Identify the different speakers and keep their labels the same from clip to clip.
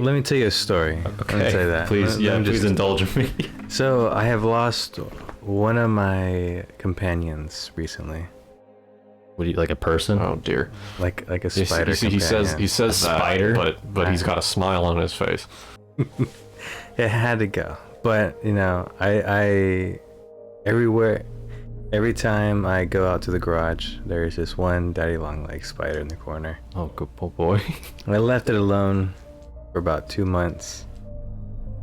Speaker 1: let me tell you a story.
Speaker 2: Okay.
Speaker 1: Let me tell you that.
Speaker 2: Please, please indulge me.
Speaker 1: So I have lost one of my companions recently.
Speaker 2: What do you, like a person?
Speaker 3: Oh dear.
Speaker 1: Like a spider.
Speaker 3: He says that,
Speaker 2: spider?
Speaker 3: but he's got a smile on his face.
Speaker 1: It had to go. But I every time I go out to the garage, there's this one daddy long leg spider in the corner.
Speaker 2: Oh, good boy.
Speaker 1: I left it alone for about 2 months.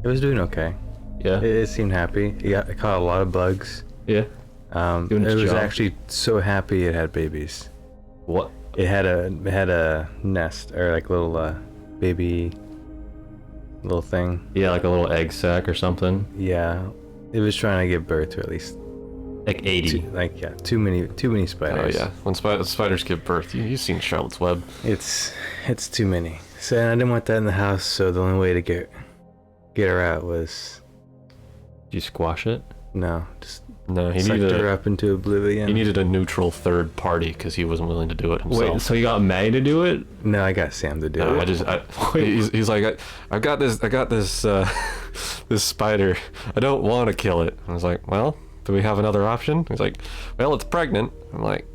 Speaker 1: It was doing okay.
Speaker 2: Yeah.
Speaker 1: It seemed happy. It caught a lot of bugs.
Speaker 2: Yeah.
Speaker 1: It was actually so happy it had babies.
Speaker 2: What?
Speaker 1: It had a nest, or like little baby little thing.
Speaker 2: Yeah, like a little egg sac or something.
Speaker 1: Yeah, it was trying to give birth to at least
Speaker 2: like 80.
Speaker 1: Too many spiders.
Speaker 3: Oh yeah, when spiders give birth, you've seen Charlotte's Web.
Speaker 1: It's too many. So I didn't want that in the house. So the only way to get her out was.
Speaker 2: Did you squash it?
Speaker 1: No, just.
Speaker 3: No, he
Speaker 1: sucked her up into oblivion.
Speaker 3: He needed a neutral third party because he wasn't willing to do it himself.
Speaker 2: Wait, so you got May to do it?
Speaker 1: No, I got Sam to do it.
Speaker 3: He's like, I got this this spider. I don't want to kill it. I was like, well, do we have another option? He's like, well, it's pregnant. I'm like,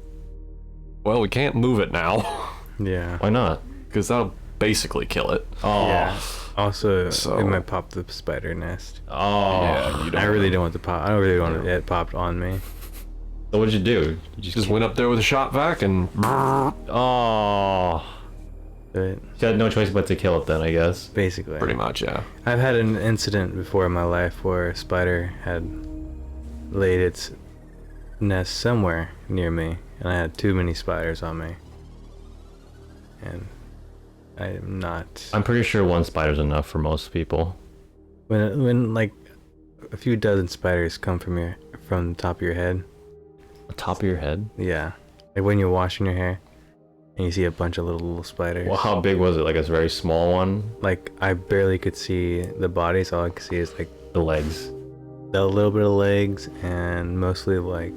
Speaker 3: well, we can't move it now.
Speaker 1: Yeah.
Speaker 2: Why not?
Speaker 3: Because that'll basically kill it.
Speaker 2: Oh.
Speaker 1: Yeah. Also, it might pop the spider nest.
Speaker 2: Oh.
Speaker 3: Yeah,
Speaker 1: I really don't want the pop. I don't really want it popped on me.
Speaker 2: So what did you do? You
Speaker 3: just went up there with a shot vac and.
Speaker 2: Oh.
Speaker 1: But
Speaker 2: You had no choice but to kill it then, I guess.
Speaker 1: basically.
Speaker 3: Pretty much, yeah.
Speaker 1: I've had an incident before in my life where a spider had laid its nest somewhere near me, and I had too many spiders on me. And I'm not.
Speaker 2: I'm pretty sure one spider's enough for most people.
Speaker 1: When like a few dozen spiders come from the top of your head.
Speaker 2: The top of your head?
Speaker 1: Yeah. Like when you're washing your hair and you see a bunch of little spiders.
Speaker 2: Well, how big was it? Like a very small one?
Speaker 1: Like I barely could see the bodies. All I could see is like
Speaker 2: The legs.
Speaker 1: a little bit of legs and mostly like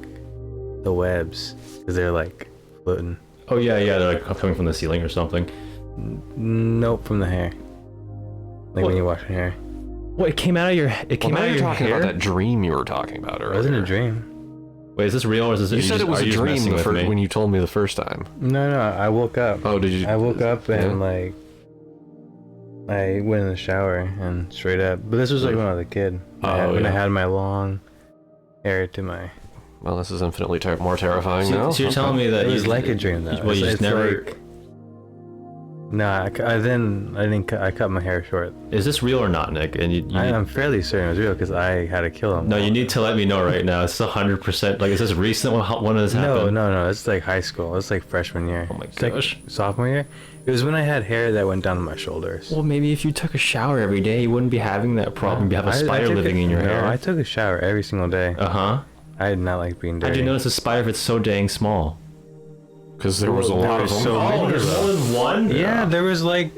Speaker 1: the webs, because they're like floating.
Speaker 2: Oh yeah, they're like coming from the ceiling or something.
Speaker 1: Nope, from the hair. Like
Speaker 2: What?
Speaker 1: when you wash your hair.
Speaker 2: What? It came out of your. It came
Speaker 3: Well,
Speaker 2: out
Speaker 3: now
Speaker 2: of
Speaker 3: you're
Speaker 2: your
Speaker 3: talking
Speaker 2: hair.
Speaker 3: about that dream you were talking about
Speaker 1: It
Speaker 3: earlier.
Speaker 1: wasn't a dream.
Speaker 2: Wait, is this real or is this?
Speaker 3: You said it was
Speaker 2: are
Speaker 3: a
Speaker 2: you just
Speaker 3: dream
Speaker 2: messing with me?
Speaker 3: when you told me the first time.
Speaker 1: No, I woke up.
Speaker 3: Oh, did you?
Speaker 1: I woke up and
Speaker 3: Yeah.
Speaker 1: like I went in the shower and straight up. But this was like when I was a kid. When I had my long hair to my.
Speaker 3: Well, this is infinitely more terrifying now.
Speaker 2: So you're telling me that
Speaker 1: It was
Speaker 2: you,
Speaker 1: like a dream though.
Speaker 2: Well, you just never.
Speaker 1: Like, no, I didn't. I cut my hair short.
Speaker 2: Is this real or not, Nick? And you
Speaker 1: I'm fairly certain it was real because I had to kill him.
Speaker 2: No, you need to let me know right now. It's 100%. Like, is this recent? When has this happened?
Speaker 1: No. It's like high school. It's like freshman year.
Speaker 2: Oh my
Speaker 1: It's like
Speaker 2: gosh.
Speaker 1: sophomore year. It was when I had hair that went down to my shoulders.
Speaker 2: Well, maybe if you took a shower every day, you wouldn't be having that problem. You have a spider living in your hair.
Speaker 1: No, I took a shower every single day.
Speaker 2: Uh-huh.
Speaker 1: I did not like being dirty.
Speaker 2: How did you notice a spider if it's so dang small?
Speaker 3: Because there was a lot of them.
Speaker 1: so many
Speaker 2: Oh, there's
Speaker 1: of
Speaker 2: more
Speaker 1: them.
Speaker 2: than one?
Speaker 1: Yeah, there was like,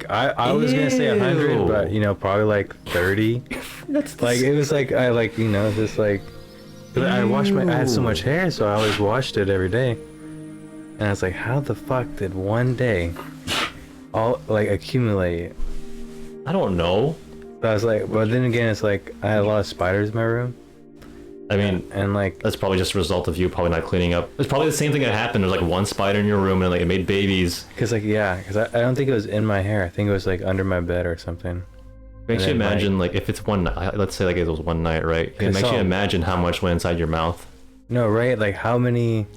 Speaker 1: I was gonna say 100,
Speaker 2: Ew.
Speaker 1: but probably like 30.
Speaker 2: That's
Speaker 1: Like it was like just like, 'cause I had so much hair, so I always washed it every day. And I was like, how the fuck did one day all like accumulate?
Speaker 2: I don't know.
Speaker 1: But I was like, but then again, it's like I had a lot of spiders in my room,
Speaker 2: I mean,
Speaker 1: and like
Speaker 2: that's probably just a result of you probably not cleaning up. It's probably the same thing that happened. There's like one spider in your room and like it made babies.
Speaker 1: because I don't think it was in my hair. I think it was like under my bed or something.
Speaker 2: Makes you
Speaker 1: then,
Speaker 2: imagine like if it's one night. Let's say like it was one night, right? It makes you imagine how much went inside your mouth.
Speaker 1: No, right? Like how many?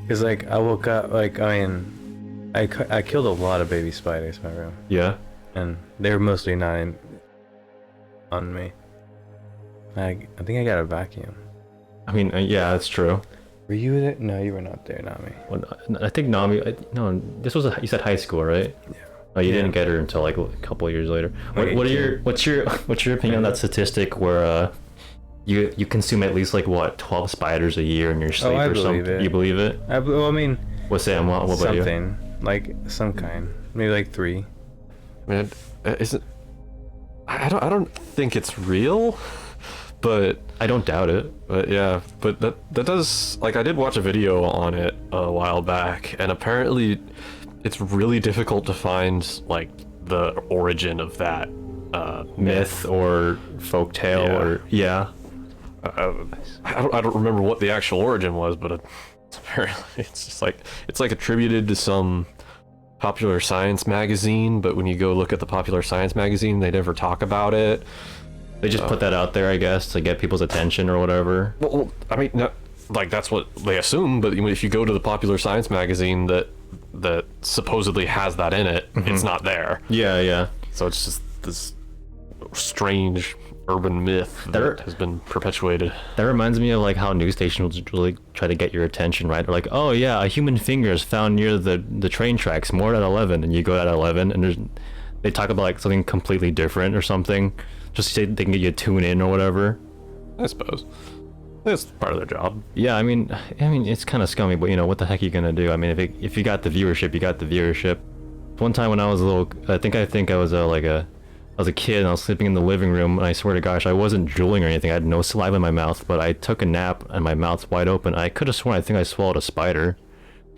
Speaker 1: Because like I woke up, like I killed a lot of baby spiders in my room,
Speaker 2: Yeah.
Speaker 1: and they were mostly not on me. I think I got a vacuum.
Speaker 2: I mean, yeah, that's true.
Speaker 1: Were you there? No, you were not there, not me.
Speaker 2: Well, I think Nami. No, this was you said high school, right?
Speaker 1: Yeah.
Speaker 2: Oh, you
Speaker 1: Yeah.
Speaker 2: didn't get her until like a couple of years later.
Speaker 1: Like
Speaker 2: What are
Speaker 1: 18.
Speaker 2: your what's your opinion on that statistic where you consume at least like what 12 spiders a year in your sleep
Speaker 1: I
Speaker 2: or
Speaker 1: believe
Speaker 2: something?
Speaker 1: it.
Speaker 2: You believe it?
Speaker 1: Well, I mean,
Speaker 2: What's Sam? What about you?
Speaker 1: something like some kind, maybe like 3.
Speaker 3: Man, isn't? I don't think it's real, but
Speaker 2: I don't doubt it.
Speaker 3: yeah, but that does, like, I did watch a video on it a while back, and apparently it's really difficult to find like the origin of that
Speaker 2: Myth or folktale or
Speaker 3: I don't remember what the actual origin was, but it's just like it's like attributed to some popular science magazine, but when you go look at the popular science magazine, they never talk about it.
Speaker 2: They just put that out there, I guess, to get people's attention or whatever.
Speaker 3: Well, I mean, no, like that's what they assume, but if you go to the popular science magazine that supposedly has that in it, it's not there.
Speaker 2: Yeah.
Speaker 3: So it's just this strange urban myth that has been perpetuated.
Speaker 2: That reminds me of like how news stations really try to get your attention, right? They're like, oh yeah, a human finger is found near the train tracks, moored at 11, and you go at 11, and they talk about like something completely different or something, just so they can get you to tune in or whatever.
Speaker 3: I suppose that's part of their job.
Speaker 2: Yeah, I mean, it's kind of scummy, but what the heck are you gonna do? I mean, if you got the viewership, you got the viewership. One time when I was a little, I think I was I was a kid and I was sleeping in the living room, and I swear to gosh, I wasn't drooling or anything. I had no saliva in my mouth, but I took a nap and my mouth's wide open. I could have sworn I think I swallowed a spider.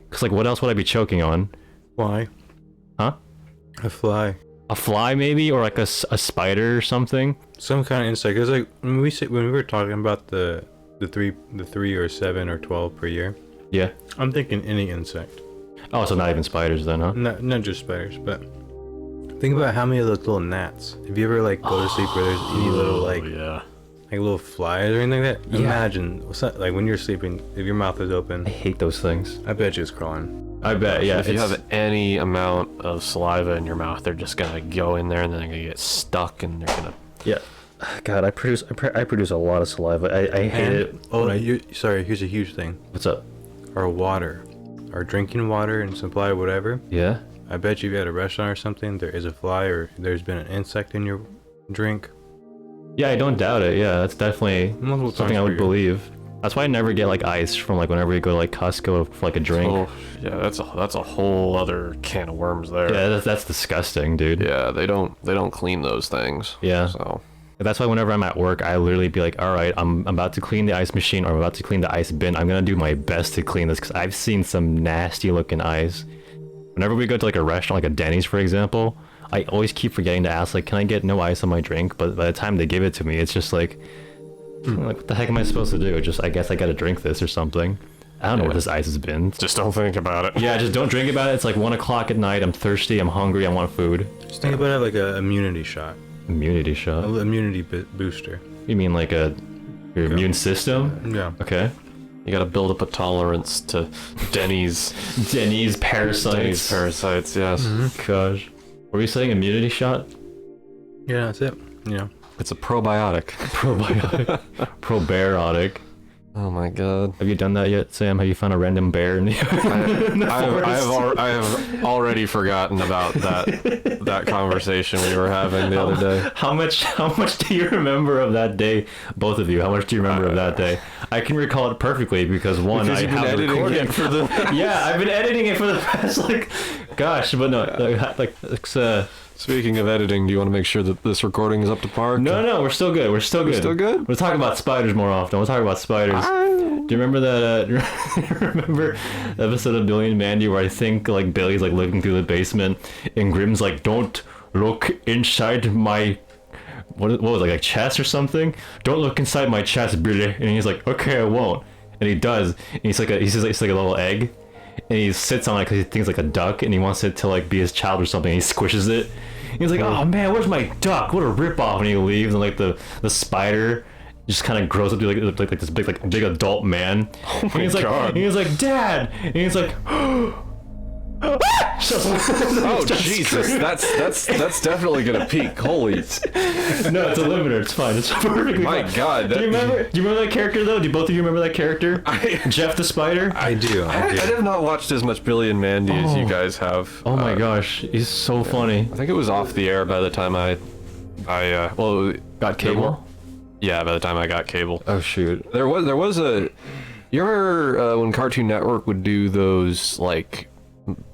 Speaker 2: Cause like, what else would I be choking on?
Speaker 1: Fly.
Speaker 2: Huh?
Speaker 1: A fly.
Speaker 2: A fly maybe, or like a spider or something.
Speaker 1: Some kind of insect. Cause like when we were talking about the 3 or 7 or 12 per year.
Speaker 2: Yeah.
Speaker 1: I'm thinking any insect.
Speaker 2: Oh, so not even spiders then, huh?
Speaker 1: Not just spiders, but think about how many of those little gnats. If you ever like go to sleep where there's any little like little flies or anything like that, imagine like when you're sleeping, if your mouth is open.
Speaker 2: I hate those things.
Speaker 1: I bet you it's crawling.
Speaker 2: I bet, yeah.
Speaker 3: If you have any amount of saliva in your mouth, they're just gonna go in there and then they're gonna get stuck and they're gonna.
Speaker 2: Yeah. God, I produce a lot of saliva. I hate it.
Speaker 1: Oh, sorry. Here's a huge thing.
Speaker 2: What's up?
Speaker 1: Our water, our drinking water and supply, whatever.
Speaker 2: Yeah.
Speaker 1: I bet you at a restaurant or something, there is a fly or there's been an insect in your drink.
Speaker 2: Yeah, I don't doubt it. Yeah, that's definitely
Speaker 1: Multiple
Speaker 2: something I would believe. That's why I never get like ice from like whenever you go to like Costco for like a drink.
Speaker 3: Oh, yeah, that's a whole other can of worms there.
Speaker 2: Yeah, that's disgusting, dude.
Speaker 3: Yeah, they don't clean those things.
Speaker 2: Yeah.
Speaker 3: So
Speaker 2: that's why whenever I'm at work, I literally be like, all right, I'm about to clean the ice machine or I'm about to clean the ice bin. I'm gonna do my best to clean this because I've seen some nasty looking ice. Whenever we go to like a restaurant, like a Denny's for example, I always keep forgetting to ask like, can I get no ice on my drink? But by the time they give it to me, it's just like what the heck am I supposed to do? Just I guess I gotta drink this or something. I don't know what this ice has been.
Speaker 3: just don't think about it.
Speaker 2: Yeah, just don't drink about it. It's like 1 o'clock at night. I'm thirsty. I'm hungry. I want food.
Speaker 1: Just think about it like a immunity shot.
Speaker 2: Immunity shot.
Speaker 1: An immunity booster.
Speaker 2: You mean like your immune system?
Speaker 1: Yeah.
Speaker 2: Okay.
Speaker 3: You gotta build up a tolerance to Denny's
Speaker 2: parasites.
Speaker 3: Yes.
Speaker 2: Gosh. Were you saying immunity shot?
Speaker 1: Yeah, that's it. Yeah.
Speaker 3: It's a probiotic.
Speaker 2: Probiotic. Probiotic.
Speaker 3: Oh my god.
Speaker 2: Have you done that yet, Sam? Have you found a random bear in the
Speaker 3: I have already forgotten about that conversation we were having the other day.
Speaker 2: How much do you remember of that day? Both of you, how much do you remember of that day? I can recall it perfectly because I have the recording
Speaker 3: for the.
Speaker 2: Yeah, I've been editing it for the past but no,
Speaker 3: Speaking of editing, do you want to make sure that this recording is up to par?
Speaker 2: No, we're still good. We're still good? We'll talk about spiders more often. We'll talk about spiders. Do you remember that? Remember the episode of Billy and Mandy where I think like Billy's like looking through the basement and Grimm's like, "Don't look inside my." What was it, like chest or something? Don't look inside my chest, Billy. And he's like, "Okay, I won't." And he does. And he's like it's like a little egg. And he sits on it because he thinks like a duck and he wants it to like be his child or something. And he squishes it. And he's like, "Oh man, where's my duck? What a ripoff!" And he leaves, and like the spider just kind of grows up to like this big adult man.
Speaker 3: Oh my
Speaker 2: and
Speaker 3: god!
Speaker 2: And he's like, "Dad!" And he's like,
Speaker 3: "Oh Jesus, that's definitely gonna peak." Holy!
Speaker 2: No, it's a limiter. It's fine. It's perfectly
Speaker 3: My
Speaker 2: fine.
Speaker 3: god!
Speaker 2: Do you remember that character though? Do both of you remember that character? Jeff the Spider.
Speaker 1: I do.
Speaker 3: I have not watched as much Billy and Mandy as you guys have.
Speaker 2: Oh my gosh, he's so funny.
Speaker 3: I think it was off the air by the time I
Speaker 2: Got cable.
Speaker 3: Yeah, by the time I got cable.
Speaker 2: Oh shoot.
Speaker 3: There was a. You remember when Cartoon Network would do those like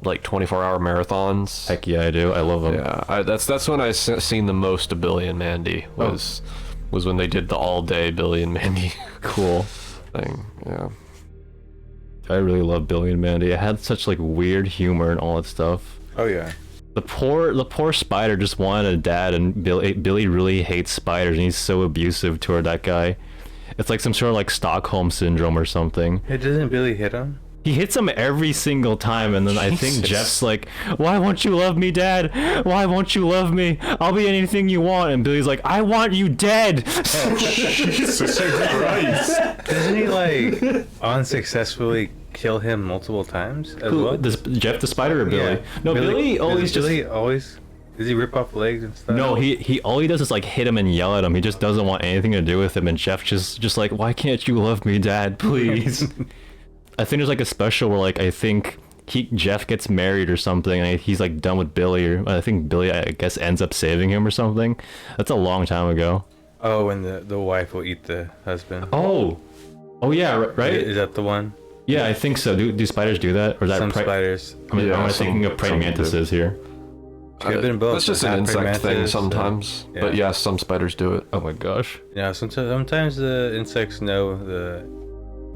Speaker 3: 24-hour marathons?
Speaker 2: Heck yeah, I do. I love them.
Speaker 3: Yeah, that's when I seen the most of Billy and Mandy was when they did the all-day Billy and Mandy
Speaker 2: Cool.
Speaker 3: thing. Yeah.
Speaker 2: I really love Billy and Mandy. It had such like weird humor and all that stuff.
Speaker 1: Oh yeah.
Speaker 2: The poor spider just wanted a dad, and Billy really hates spiders, and he's so abusive toward that guy. It's like some sort of like Stockholm syndrome or something.
Speaker 1: Hey, doesn't Billy hit him?
Speaker 2: He hits him every single time, and then I think Jeff's like, "Why won't you love me, Dad? Why won't you love me? I'll be anything you want." And Billy's like, "I want you dead."
Speaker 3: Jesus Christ.
Speaker 1: Doesn't he like unsuccessfully kill him multiple times as well?
Speaker 2: Jeff the spider or Billy?
Speaker 1: Yeah.
Speaker 2: No, Billy always just.
Speaker 1: Billy always. Does he rip off legs and stuff?
Speaker 2: No, he all he does is like hit him and yell at him. He just doesn't want anything to do with him. And Jeff just like, "Why can't you love me, Dad? Please." I think there's like a special where like I think Jeff gets married or something, and he's like done with Billy, or I think Billy I guess ends up saving him or something. That's a long time ago.
Speaker 1: Oh, and the wife will eat the husband.
Speaker 2: Oh yeah, right.
Speaker 1: Is that the one?
Speaker 2: Yeah, I think so. Do spiders do that, or is that
Speaker 1: Some spiders?
Speaker 2: I mean, am I thinking of praying mantises here?
Speaker 1: Could have been both.
Speaker 3: That's just an insect thing sometimes.
Speaker 1: Yeah.
Speaker 3: But yes, some spiders do it.
Speaker 2: Oh my gosh.
Speaker 1: Yeah, sometimes the insects know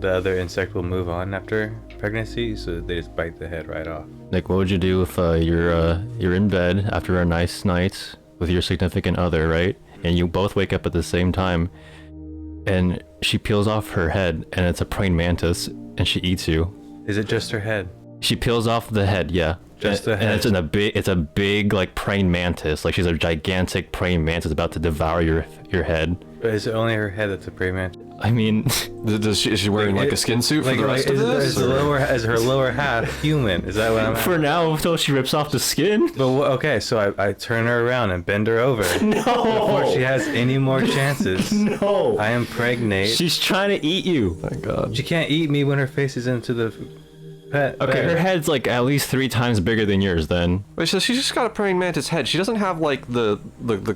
Speaker 1: the other insect will move on after pregnancy, so they just bite the head right off.
Speaker 2: Nick, what would you do if you're in bed after a nice night with your significant other, right? And you both wake up at the same time, and she peels off her head, and it's a praying mantis, and she eats you.
Speaker 1: Is it just her head?
Speaker 2: She peels off the head, yeah.
Speaker 1: Just the head.
Speaker 2: And it's a big like praying mantis, like she's a gigantic praying mantis about to devour your head.
Speaker 1: But is it only her head that's a praying mantis?
Speaker 2: I mean,
Speaker 3: Is she wearing like a skin suit for the rest of this?
Speaker 1: Is her lower half human? Is that what I'm
Speaker 2: for
Speaker 1: asking?
Speaker 2: now, until she rips off the skin.
Speaker 1: But okay, so I turn her around and bend her over.
Speaker 2: No.
Speaker 1: Before she has any more chances.
Speaker 2: No.
Speaker 1: I impregnate.
Speaker 2: She's trying to eat you.
Speaker 3: My God.
Speaker 1: She can't eat me when her face is into the pet.
Speaker 2: Okay,
Speaker 1: bed.
Speaker 2: her head's like at least 3 times bigger than yours then.
Speaker 3: Wait, so she's just got a praying mantis head. She doesn't have like the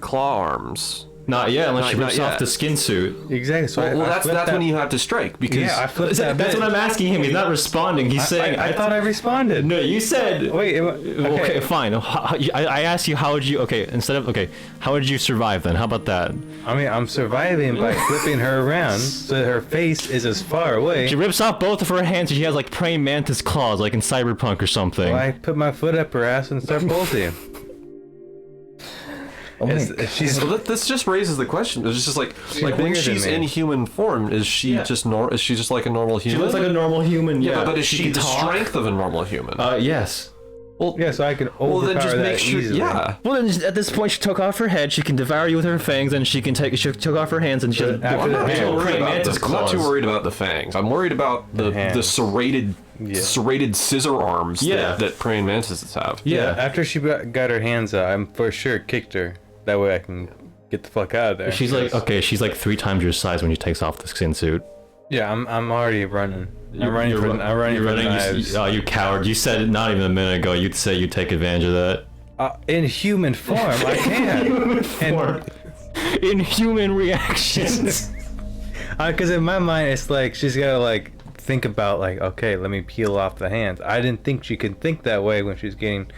Speaker 3: claw arms.
Speaker 2: Not yet, unless she
Speaker 3: Not
Speaker 2: rips
Speaker 3: yet.
Speaker 2: off the skin suit.
Speaker 1: Exactly. So
Speaker 3: Well,
Speaker 1: I
Speaker 3: that's
Speaker 1: flipped that.
Speaker 3: when you have to strike because
Speaker 1: Yeah, I flipped that.
Speaker 2: That's
Speaker 1: bit.
Speaker 2: what I'm asking him. He's not responding. He's saying.
Speaker 1: I thought I responded.
Speaker 2: No, you said.
Speaker 1: Wait.
Speaker 2: Okay, fine. I asked you how would you. Okay, how would you survive then? How about that?
Speaker 1: I mean, I'm surviving by flipping her around so that her face is as far away.
Speaker 2: She rips off both of her hands and she has like praying mantis claws, like in Cyberpunk or something.
Speaker 1: Well, I put my foot up her ass and start bolting. She's
Speaker 3: So this just raises the question. It's just like when
Speaker 1: bigger
Speaker 3: she's
Speaker 1: than me.
Speaker 3: in human form, is she just is she just like a normal
Speaker 2: She
Speaker 3: human?
Speaker 2: looks like a normal human.
Speaker 3: yeah, but is she
Speaker 2: can
Speaker 3: the
Speaker 2: talk.
Speaker 3: strength of a normal human?
Speaker 2: Yes.
Speaker 3: Well,
Speaker 1: yeah, so I can overpower
Speaker 3: well then just
Speaker 1: that
Speaker 3: make sure.
Speaker 1: easily.
Speaker 3: Yeah.
Speaker 2: Well, then at this point, she took off her head. She can devour you with her fangs, and she took off her hands, and she has
Speaker 1: after
Speaker 3: I'm
Speaker 1: that,
Speaker 3: not,
Speaker 1: big
Speaker 3: too worried
Speaker 2: praying
Speaker 3: about
Speaker 2: mantis
Speaker 3: I'm not too
Speaker 2: claws.
Speaker 3: worried about the fangs. I'm worried about the
Speaker 1: hands.
Speaker 3: serrated scissor arms
Speaker 2: Yeah.
Speaker 3: that praying mantises have.
Speaker 2: Yeah.
Speaker 1: After she got her hands out, I'm for sure kicked her. That way I can get the fuck out of there.
Speaker 2: She's like 3 times your size when she takes off the skin suit.
Speaker 1: Yeah, I'm already running. I'm running for the knives.
Speaker 2: You coward! You said it not even a minute ago. You'd say you'd take advantage of that.
Speaker 1: In human form, I can.
Speaker 2: Form. In human reactions.
Speaker 1: Because in my mind, it's like she's gotta like think about like, okay, let me peel off the hands. I didn't think she could think that way when she's getting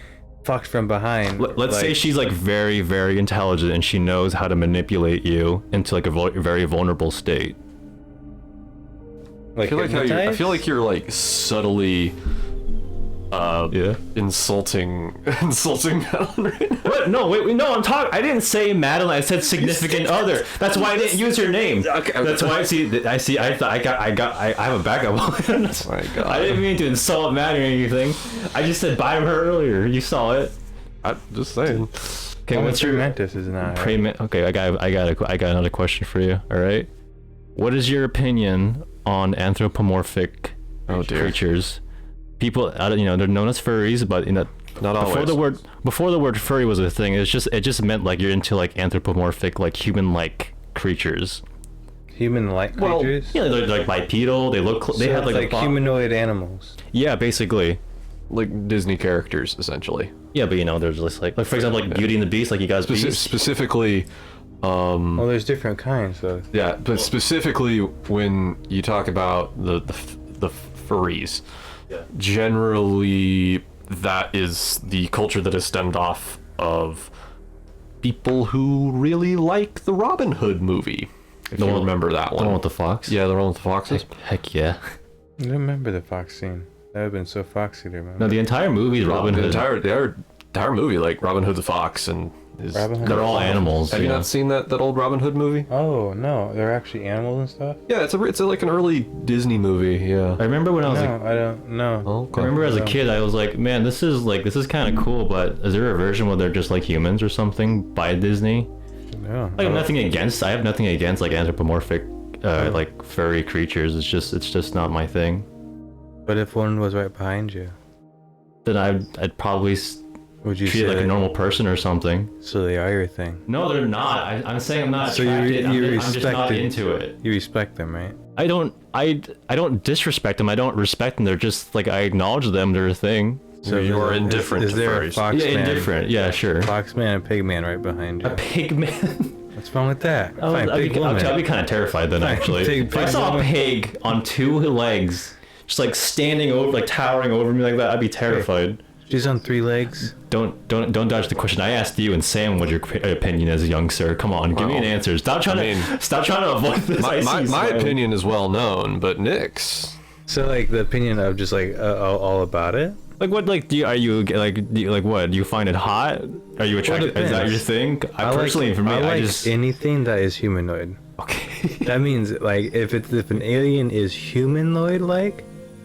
Speaker 1: fucked from behind.
Speaker 2: Let's say she's like very, very intelligent and she knows how to manipulate you into like a very vulnerable state.
Speaker 1: Like
Speaker 3: I feel like you're like subtly insulting Madeline right now.
Speaker 2: What? No, wait, no, I didn't say Madeline. I said significant other. That's why I didn't use your name.
Speaker 3: Okay.
Speaker 2: That's why I have a backup.
Speaker 3: Oh my God.
Speaker 2: I didn't mean to insult Maddie or anything. I just said bye to her earlier. You saw it.
Speaker 3: I'm just saying.
Speaker 2: Okay, what's your
Speaker 1: mantis is not?
Speaker 2: Okay, I got another question for you. All right. What is your opinion on anthropomorphic creatures? People, they're known as furries, but not always. Before the word furry was a thing, it just meant like you're into like anthropomorphic, like human-like creatures.
Speaker 1: Human-like creatures?
Speaker 2: Yeah, they're like bipedal. They have like
Speaker 1: humanoid animals.
Speaker 2: Yeah, basically.
Speaker 3: Like Disney characters, essentially.
Speaker 2: Yeah, but there's just like for example, like Beauty and the Beast, like you guys.
Speaker 3: Specifically.
Speaker 1: Well, there's different kinds, though.
Speaker 3: Yeah, but specifically when you talk about the furries, generally that is the culture that is stemmed off of people who really like the Robin Hood movie. If you remember that one.
Speaker 2: The one with the fox?
Speaker 3: Yeah, the one with the foxes.
Speaker 2: Heck yeah.
Speaker 1: I remember the fox scene. That would have been so foxy there, man.
Speaker 2: No, the entire movie is Robin Hood.
Speaker 3: The entire movie, like Robin Hood the Fox and
Speaker 1: Robin Hood?
Speaker 2: They're all animals.
Speaker 3: Have you
Speaker 2: yeah.
Speaker 3: not seen that old Robin Hood movie?
Speaker 1: Oh no, they're actually animals and stuff.
Speaker 3: Yeah, it's like an early Disney movie. Yeah.
Speaker 2: I remember when I was
Speaker 1: No, I don't know.
Speaker 3: Okay.
Speaker 2: I remember as a kid, I was like, man, this is kind of cool, but is there a version where they're just like humans or something by Disney?
Speaker 1: No.
Speaker 2: Like, I have nothing against like anthropomorphic, like furry creatures. It's just not my thing.
Speaker 1: But if one was right behind you,
Speaker 2: Then I'd probably
Speaker 1: would you
Speaker 2: treat
Speaker 1: say
Speaker 2: it like a normal person or something.
Speaker 1: So they are your thing.
Speaker 2: No, they're not. I'm saying I'm not
Speaker 1: So
Speaker 2: attracted.
Speaker 1: you
Speaker 2: I'm just not
Speaker 1: respect it.
Speaker 2: into it.
Speaker 1: You respect them, right?
Speaker 2: I don't disrespect them. I don't respect them. They're just like, I acknowledge them. They're a thing.
Speaker 3: So you're indifferent
Speaker 1: Is
Speaker 3: to
Speaker 1: there a
Speaker 3: furries.
Speaker 1: fox
Speaker 2: Yeah,
Speaker 1: man?
Speaker 2: indifferent. Yeah, sure.
Speaker 1: Fox man and pig man right behind you.
Speaker 2: A pig man.
Speaker 1: What's wrong with that? Fine,
Speaker 2: I'd
Speaker 1: pig
Speaker 2: be
Speaker 1: woman.
Speaker 2: kind of terrified then, actually.
Speaker 1: Pig
Speaker 2: If I saw a
Speaker 1: woman.
Speaker 2: pig on two legs, just like standing over, like towering over me like that, I'd be terrified.
Speaker 1: She's on 3 legs.
Speaker 2: Don't dodge the question. I asked you and Sam what your opinion is, young sir. Come on, give me an answer. Stop trying to avoid this.
Speaker 3: My opinion is well known, but Nick's.
Speaker 1: So like the opinion of just like all about it.
Speaker 2: Like what? Like do you what? Do you find it hot? Are you attracted? Is that your thing? I personally, for me,
Speaker 1: I like
Speaker 2: just
Speaker 1: anything that is humanoid.
Speaker 2: okay.
Speaker 1: That means like if an alien is humanoid like,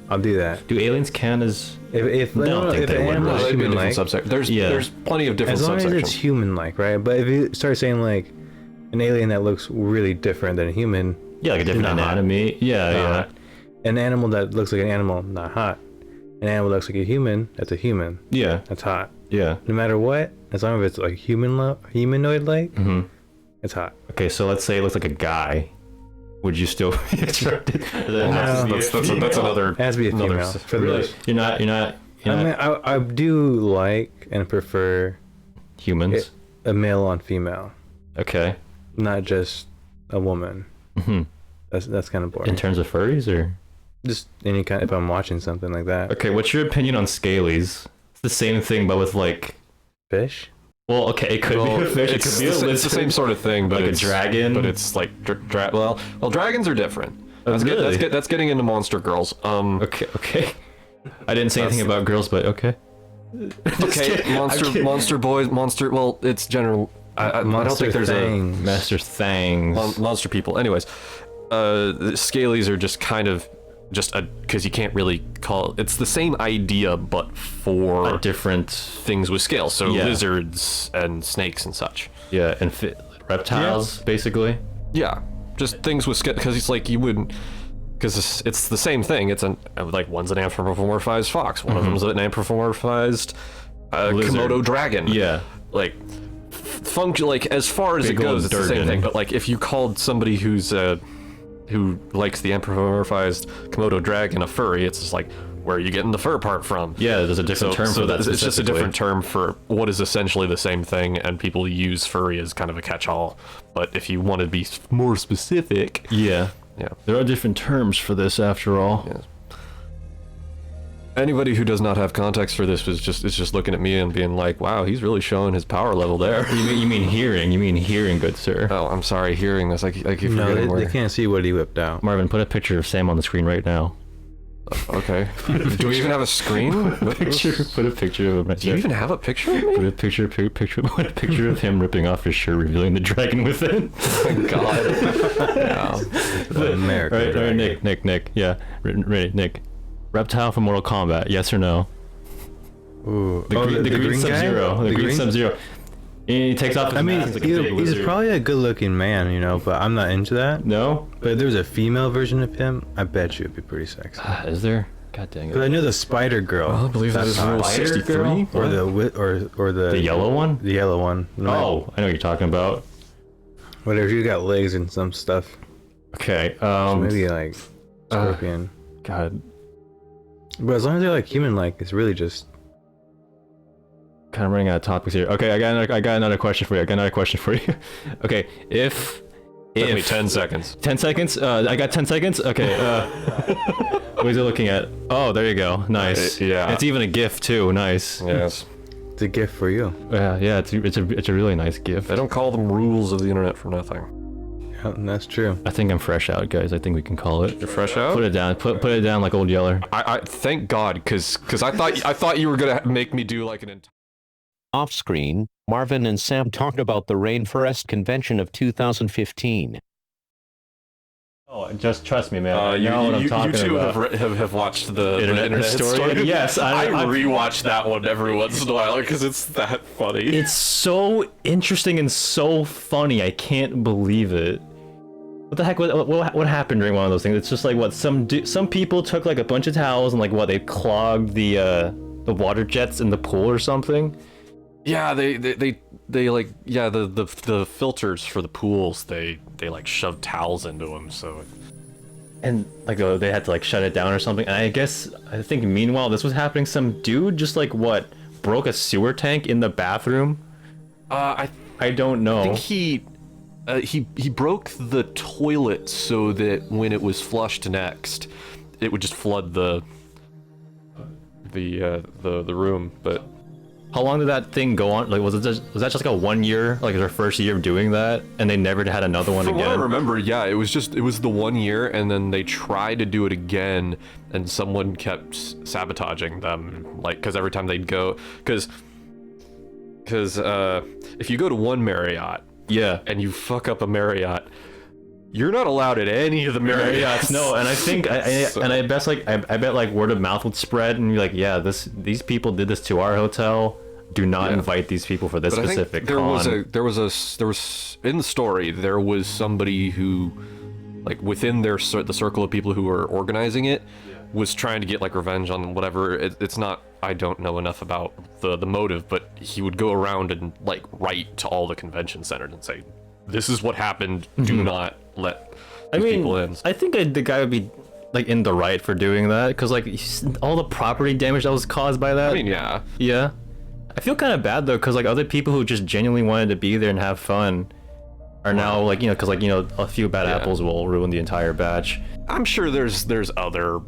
Speaker 1: I'll do that.
Speaker 2: Do aliens count as?
Speaker 1: If
Speaker 2: I don't think
Speaker 1: if
Speaker 2: they
Speaker 1: an
Speaker 2: would,
Speaker 1: animal
Speaker 2: really.
Speaker 1: is
Speaker 3: That'd be a
Speaker 1: human
Speaker 3: different
Speaker 1: like,
Speaker 3: subsect. There's plenty of different
Speaker 1: as long as it's
Speaker 3: subsections.
Speaker 1: human like, right? But if you start saying like an alien that looks really different than a human,
Speaker 2: Yeah, like a different
Speaker 1: Not hot.
Speaker 2: anatomy. Yeah, yeah.
Speaker 1: an animal that looks like an animal, not hot. An animal that looks like a human, that's a human.
Speaker 2: Yeah,
Speaker 1: That's hot.
Speaker 2: yeah.
Speaker 1: No matter what, as long as it's like humanoid like,
Speaker 2: Mm-hmm.
Speaker 1: it's hot.
Speaker 2: Okay, so let's say it looks like a guy. Would you still be attracted?
Speaker 3: That's another.
Speaker 1: It has to be a female.
Speaker 3: s-
Speaker 1: For
Speaker 2: Really?
Speaker 1: the,
Speaker 2: You're not
Speaker 1: I mean, I do like and prefer
Speaker 2: humans.
Speaker 1: a male on female,
Speaker 2: Okay.
Speaker 1: not just a woman.
Speaker 2: Mm-hmm.
Speaker 1: That's kind of boring.
Speaker 2: In terms of furries, or
Speaker 1: Just any kind. If I'm watching something like that,
Speaker 2: okay, what's your opinion on scalies? It's the same thing, but with like,
Speaker 1: fish.
Speaker 2: well, okay, it could be a fish, it could be a lizard,
Speaker 3: It's the same sort of thing, but
Speaker 2: like a
Speaker 3: it's
Speaker 2: dragon.
Speaker 3: But it's like well, dragons are different. That's
Speaker 2: really?
Speaker 3: that's getting into monster girls.
Speaker 2: Okay. I didn't say anything about girls, but okay.
Speaker 3: Okay, monster boys, well, it's general. I don't think there's
Speaker 1: things.
Speaker 2: Master Thangs.
Speaker 3: monster people. Anyways, the scalies are just kind of because you can't really call it's the same idea, but for
Speaker 2: A different,
Speaker 3: things with scales. So
Speaker 2: Yeah.
Speaker 3: lizards and snakes and such.
Speaker 2: yeah, and reptiles, basically.
Speaker 3: Yeah, just things with scales, because it's like you wouldn't. Because it's the same thing. It's like one's an anthropomorphized fox, one of them's an anthropomorphized
Speaker 2: Lizard.
Speaker 3: Komodo dragon.
Speaker 2: Yeah.
Speaker 3: Like function, like as far as
Speaker 2: Big
Speaker 3: it goes,
Speaker 2: old
Speaker 3: it's the same
Speaker 2: Durgan.
Speaker 3: thing. But like if you called somebody who likes the anthropomorphized Komodo dragon a furry, it's just like, where are you getting the fur part from?
Speaker 2: Yeah, there's a different term for that.
Speaker 3: It's just a
Speaker 2: specifically.
Speaker 3: different term for what is essentially the same thing, and people use furry as kind of a catch-all. But if you want to be more specific,
Speaker 2: Yeah.
Speaker 3: yeah.
Speaker 2: There are different terms for this, after all.
Speaker 3: Yes. Anybody who does not have context for this is just looking at me and being like, "Wow, he's really showing his power level there."
Speaker 2: You mean hearing? You mean hearing, good sir?
Speaker 3: Oh, I'm sorry, hearing this. I keep
Speaker 1: No,
Speaker 3: forgetting
Speaker 1: they
Speaker 3: where.
Speaker 1: can't see what he whipped out.
Speaker 2: Marvin, put a picture of Sam on the screen right now.
Speaker 3: Okay. Do we even have a screen? What-
Speaker 2: Put a picture of him right
Speaker 3: Do you
Speaker 2: there.
Speaker 3: even have a picture of me?
Speaker 2: Put a picture of him ripping off his shirt, revealing the dragon within.
Speaker 3: Oh my god. Yeah.
Speaker 1: The American
Speaker 2: All right,
Speaker 1: dragon.
Speaker 2: Nick. Yeah, ready, Nick. Reptile from Mortal Kombat, yes or no?
Speaker 1: Ooh.
Speaker 2: The green
Speaker 1: guy?
Speaker 2: Sub-Zero. The green Sub-Zero. He takes off his
Speaker 1: I mean,
Speaker 2: mask like a big
Speaker 1: he's
Speaker 2: wizard.
Speaker 1: probably a good-looking man, you know, but I'm not into that.
Speaker 2: No?
Speaker 1: But if there's a female version of him, I bet you it'd be pretty sexy.
Speaker 2: Is there? God dang
Speaker 1: Because I
Speaker 2: it.
Speaker 1: know the Spider Girl.
Speaker 3: I believe that
Speaker 1: That's
Speaker 3: is
Speaker 1: hot.
Speaker 3: Rule
Speaker 2: Spider
Speaker 3: 63.
Speaker 2: Girl?
Speaker 1: Or the
Speaker 2: The yellow one?
Speaker 1: The yellow one.
Speaker 2: Oh, I know what you're talking about.
Speaker 1: Whatever. You got legs and some stuff.
Speaker 2: Okay,
Speaker 1: Maybe like scorpion.
Speaker 2: God,
Speaker 1: But as long as they're like human-like, it's really just.
Speaker 2: kind of running out of topics here. Okay, I got another question for you. Okay, if
Speaker 3: Give me 10 seconds.
Speaker 2: 10 seconds? I got 10 seconds? Okay, what is it looking at? Oh, there you go. Nice.
Speaker 3: Yeah.
Speaker 2: It's even a GIF too. Nice.
Speaker 3: Yes.
Speaker 1: It's a gift for you.
Speaker 2: Yeah, it's a really nice GIF.
Speaker 3: They don't call them rules of the internet for nothing.
Speaker 1: Yeah, and that's true.
Speaker 2: I think I'm fresh out, guys. I think we can call it.
Speaker 3: You're fresh out?
Speaker 2: Put it down. Put it down like Old Yeller.
Speaker 3: I thank God, because I thought you were gonna make me do like an entire
Speaker 4: Off-screen, Marvin and Sam talked about the Rainforest Convention of 2015.
Speaker 2: Oh, just trust me, man. I know what I'm talking
Speaker 3: you two
Speaker 2: about.
Speaker 3: have watched the
Speaker 2: Internet Historian? Yes,
Speaker 3: I rewatch that one every once in a while because it's that funny.
Speaker 2: It's so interesting and so funny. I can't believe it. What the heck? What happened during one of those things? It's just like what some people took like a bunch of towels and like what they clogged the water jets in the pool or something.
Speaker 3: Yeah, they like the filters for the pools they like shoved towels into them so.
Speaker 2: And like they had to like shut it down or something. And I think meanwhile this was happening. Some dude just like broke a sewer tank in the bathroom. I don't know.
Speaker 3: I think he broke the toilet so that when it was flushed next, it would just flood the room. But
Speaker 2: how long did that thing go on? Like was that just like a 1 year, like their first year of doing that, and they never had another one
Speaker 3: From
Speaker 2: again?
Speaker 3: what I remember, yeah, it was the 1 year, and then they tried to do it again, and someone kept sabotaging them, like because every time they'd go, because if you go to one Marriott,
Speaker 2: yeah,
Speaker 3: and you fuck up a Marriott, you're not allowed at any of the Marriotts.
Speaker 2: No, and I think I bet like word of mouth would spread and be like, yeah, these people did this to our hotel. Do not invite these people for this specific con.
Speaker 3: There was in the story there was somebody who, like within the circle of people who were organizing it, was trying to get like revenge on whatever. It's not. I don't know enough about the motive, but he would go around and like write to all the convention centers and say, this is what happened. Do not let people in.
Speaker 2: I think the guy would be like in the right for doing that because like all the property damage that was caused by that.
Speaker 3: I mean, yeah.
Speaker 2: Yeah. I feel kind of bad though because like other people who just genuinely wanted to be there and have fun are now like because like a few bad apples will ruin the entire batch.
Speaker 3: I'm sure there's other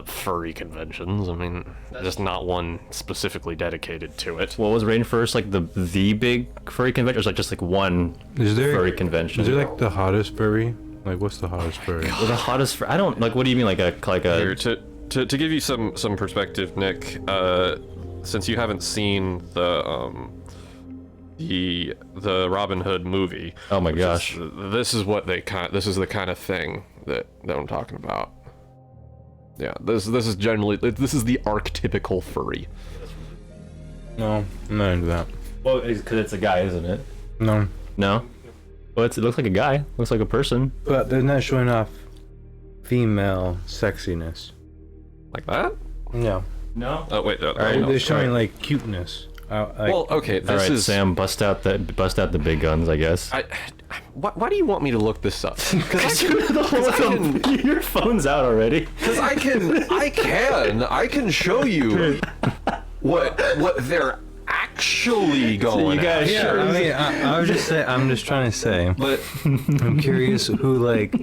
Speaker 3: furry conventions. I mean, just not one specifically dedicated to it.
Speaker 2: What was Rainforest like the big furry convention? Or was like just like one furry convention?
Speaker 1: Is there like the hottest furry? Like what's the hottest furry?
Speaker 2: Well, the hottest I don't like. What do you mean like a
Speaker 3: Here, to give you some perspective, Nick. Since you haven't seen the Robin Hood movie.
Speaker 2: Oh my gosh.
Speaker 3: This is what this is the kind of thing that I'm talking about. Yeah, this is generally this is the archetypical furry.
Speaker 1: No, I'm not into that.
Speaker 2: Well, because it's a guy, isn't it?
Speaker 1: No.
Speaker 2: No? Well, it looks like a guy. Looks like a person.
Speaker 1: But they're not showing off female sexiness.
Speaker 3: Like that?
Speaker 1: No.
Speaker 2: No?
Speaker 3: Oh wait,
Speaker 1: They're showing like cuteness.
Speaker 3: Well, okay, this is
Speaker 2: Sam, bust out the big guns, I guess.
Speaker 3: Why do you want me to look this up? Because
Speaker 2: your phone's out already.
Speaker 3: Because I can show you what they're actually going.
Speaker 2: So you guys,
Speaker 1: yeah, I mean, I'm just trying to say.
Speaker 3: But
Speaker 1: I'm curious who like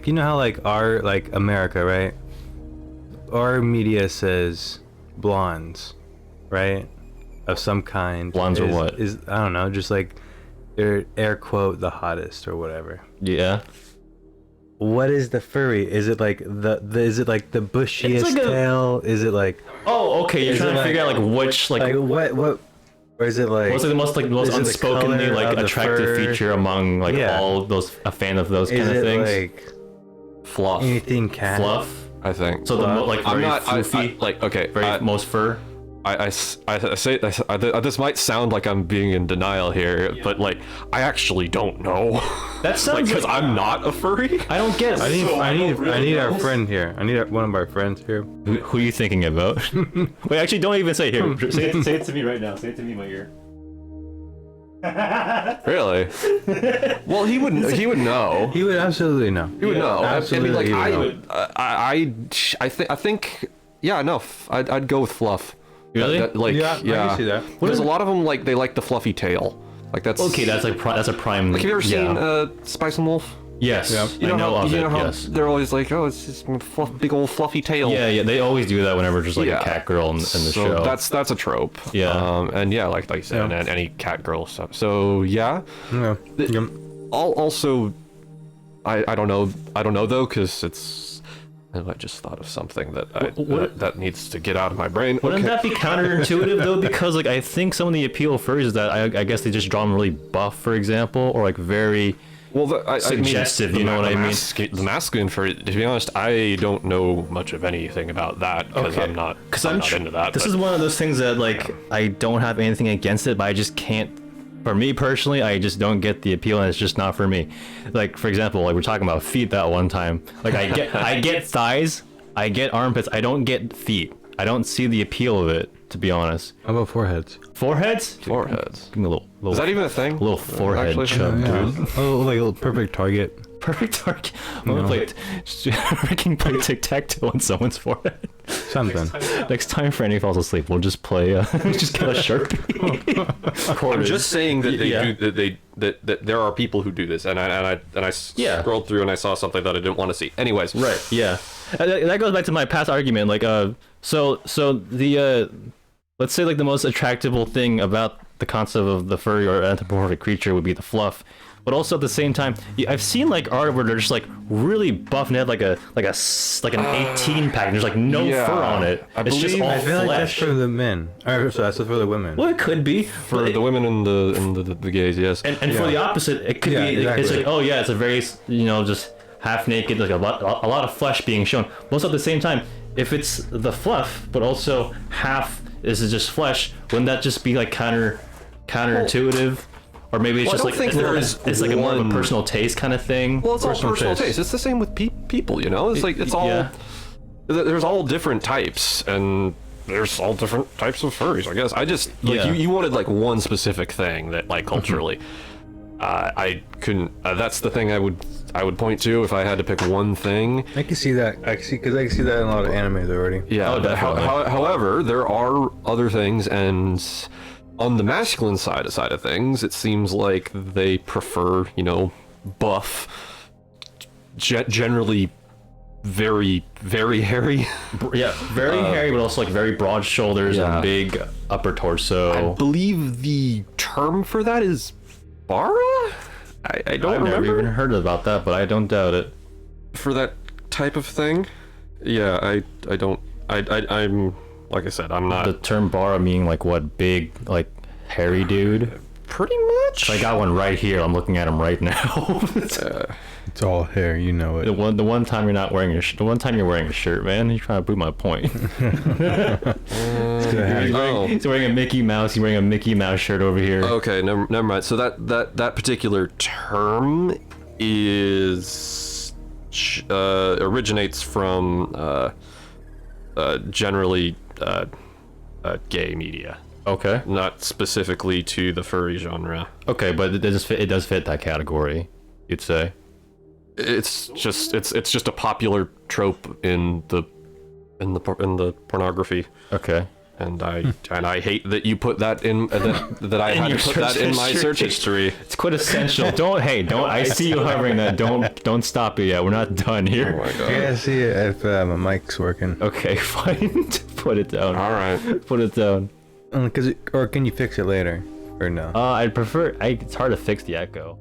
Speaker 1: you know how like our like America, right? Our media says blondes, right? Of some kind.
Speaker 2: Blondes or what?
Speaker 1: Is I don't know, just like they're air quote the hottest or whatever.
Speaker 2: Yeah.
Speaker 1: What is the furry? Is it like is it like the bushiest
Speaker 2: like
Speaker 1: tail? Is it like
Speaker 2: oh, okay, you're trying to figure out like which like
Speaker 1: what or is it like
Speaker 2: what's like the most unspokenly like attractive feature among like all those a fan of those kind of things?
Speaker 1: Like
Speaker 3: fluff.
Speaker 1: Anything cat?
Speaker 2: Fluff?
Speaker 3: I think.
Speaker 2: So the like very floofy,
Speaker 3: like okay,
Speaker 2: very most fur.
Speaker 3: I say this might sound like I'm being in denial here, but like I actually don't know.
Speaker 2: That sounds
Speaker 3: because I'm not a furry.
Speaker 2: I don't get it.
Speaker 1: I need our friend here. I need one of our friends here.
Speaker 2: Who are you thinking about? Wait, actually, don't even say it here. Say it to me right now. Say it to me in my ear.
Speaker 3: Really? Well, he would know.
Speaker 1: He would absolutely know.
Speaker 3: He would know.
Speaker 1: Absolutely.
Speaker 3: I mean, like I think yeah, no, I'd go with fluff.
Speaker 2: Really?
Speaker 1: I can see that.
Speaker 3: Because a lot of them they like the fluffy tail. Like that's
Speaker 2: okay. That's like that's a prime.
Speaker 3: Like have you ever seen Spice and Wolf?
Speaker 2: Yes.
Speaker 1: Yeah.
Speaker 3: You know how
Speaker 2: yes.
Speaker 3: They're always like, oh, it's just big old fluffy tail.
Speaker 2: Yeah. They always do that whenever just like a cat girl in the show.
Speaker 3: That's a trope.
Speaker 2: Yeah.
Speaker 3: And yeah, like you said, and any cat girl stuff. So yeah.
Speaker 1: Yeah.
Speaker 3: Also, I don't know though, because it's I just thought of something that needs to get out of my brain.
Speaker 2: Wouldn't that be counterintuitive though? Because like I think some of the appeal of furries is that I guess they just draw them really buff, for example, or like very suggestive. You know what I mean?
Speaker 3: The masculine furry. To be honest, I don't know much of anything about that because I'm not into that.
Speaker 2: This is one of those things that like I don't have anything against it, but I just can't. For me personally, I just don't get the appeal, and it's just not for me. Like for example, like we're talking about feet that one time. Like I get thighs, I get armpits. I don't get feet. I don't see the appeal of it, to be honest.
Speaker 1: How about foreheads?
Speaker 2: Foreheads?
Speaker 3: Foreheads.
Speaker 2: Give me a little,
Speaker 3: Is that even a thing?
Speaker 2: little forehead
Speaker 3: Actually,
Speaker 2: chub, dude.
Speaker 1: Oh, like a little perfect target.
Speaker 2: Perfect target. I'm gonna play freaking play tic-tac-toe on someone's forehead.
Speaker 1: Something.
Speaker 2: Next time Franny falls asleep, we'll just play. Just get a Sharpie.
Speaker 3: I'm just saying that that there are people who do this, and I scrolled through and I saw something that I didn't want to see. Anyways,
Speaker 2: Right. Yeah. That goes back to my past argument. Like, so the let's say like the most attractable thing about the concept of the furry or anthropomorphic creature would be the fluff. But also at the same time, I've seen like art where they're just like really buff and have like an 18 pack and there's like no fur on it. It's just all
Speaker 1: I feel
Speaker 2: flesh.
Speaker 1: like that's for the men. Or so that's for the women.
Speaker 2: Well, it could be
Speaker 3: for the women and the gays, yes.
Speaker 2: and for the opposite, it could be.
Speaker 1: Exactly.
Speaker 2: It's like, oh yeah, it's a very just half naked, like a lot of flesh being shown. But also at the same time, if it's the fluff, but also half is just flesh, wouldn't that just be like counterintuitive? Or maybe it's just like it's like a more of a personal taste kind of thing.
Speaker 3: Well, it's all personal taste. It's the same with people, you know. It's like it's all. There's all different types, and there's all different types of furries. I guess I just like you wanted like one specific thing that like culturally, I couldn't. That's the thing I would point to if I had to pick one thing.
Speaker 1: I can see that. I can see that in a lot of animes already.
Speaker 3: Yeah. However, there are other things, and on the masculine side of things, it seems like they prefer, buff, generally very, very hairy.
Speaker 2: Yeah, very hairy, but also like very broad shoulders and big upper torso.
Speaker 3: I believe the term for that is bara? I don't remember.
Speaker 2: I've never even heard about that, but I don't doubt it.
Speaker 3: For that type of thing? Yeah, I'm like I said, I'm not.
Speaker 2: The term bara meaning like what, big, like hairy dude?
Speaker 3: Pretty much.
Speaker 2: I got one right here. I'm looking at him right now.
Speaker 1: It's all hair, you know it.
Speaker 2: The one time you're not wearing the one time you're wearing a shirt, man. You're trying to prove my point. He's wearing a Mickey Mouse. He's wearing a Mickey Mouse shirt over here.
Speaker 3: Okay, never mind. So that particular term is originates from generally gay media.
Speaker 2: Okay.
Speaker 3: Not specifically to the furry genre.
Speaker 2: Okay, but it does fit that category, you'd say.
Speaker 3: It's just a popular trope in the pornography.
Speaker 2: Okay.
Speaker 3: And I hate that you put that in that I had to put that in my search history.
Speaker 2: It's quintessential. Don't I see you hovering that. Don't stop it yet. We're not done here.
Speaker 3: Oh my god.
Speaker 1: Yeah, I see it if my mic's working.
Speaker 2: Okay, fine. Put it down.
Speaker 3: All right.
Speaker 2: Put it down.
Speaker 1: Or can you fix it later? Or no?
Speaker 2: I'd prefer. It's hard to fix the echo.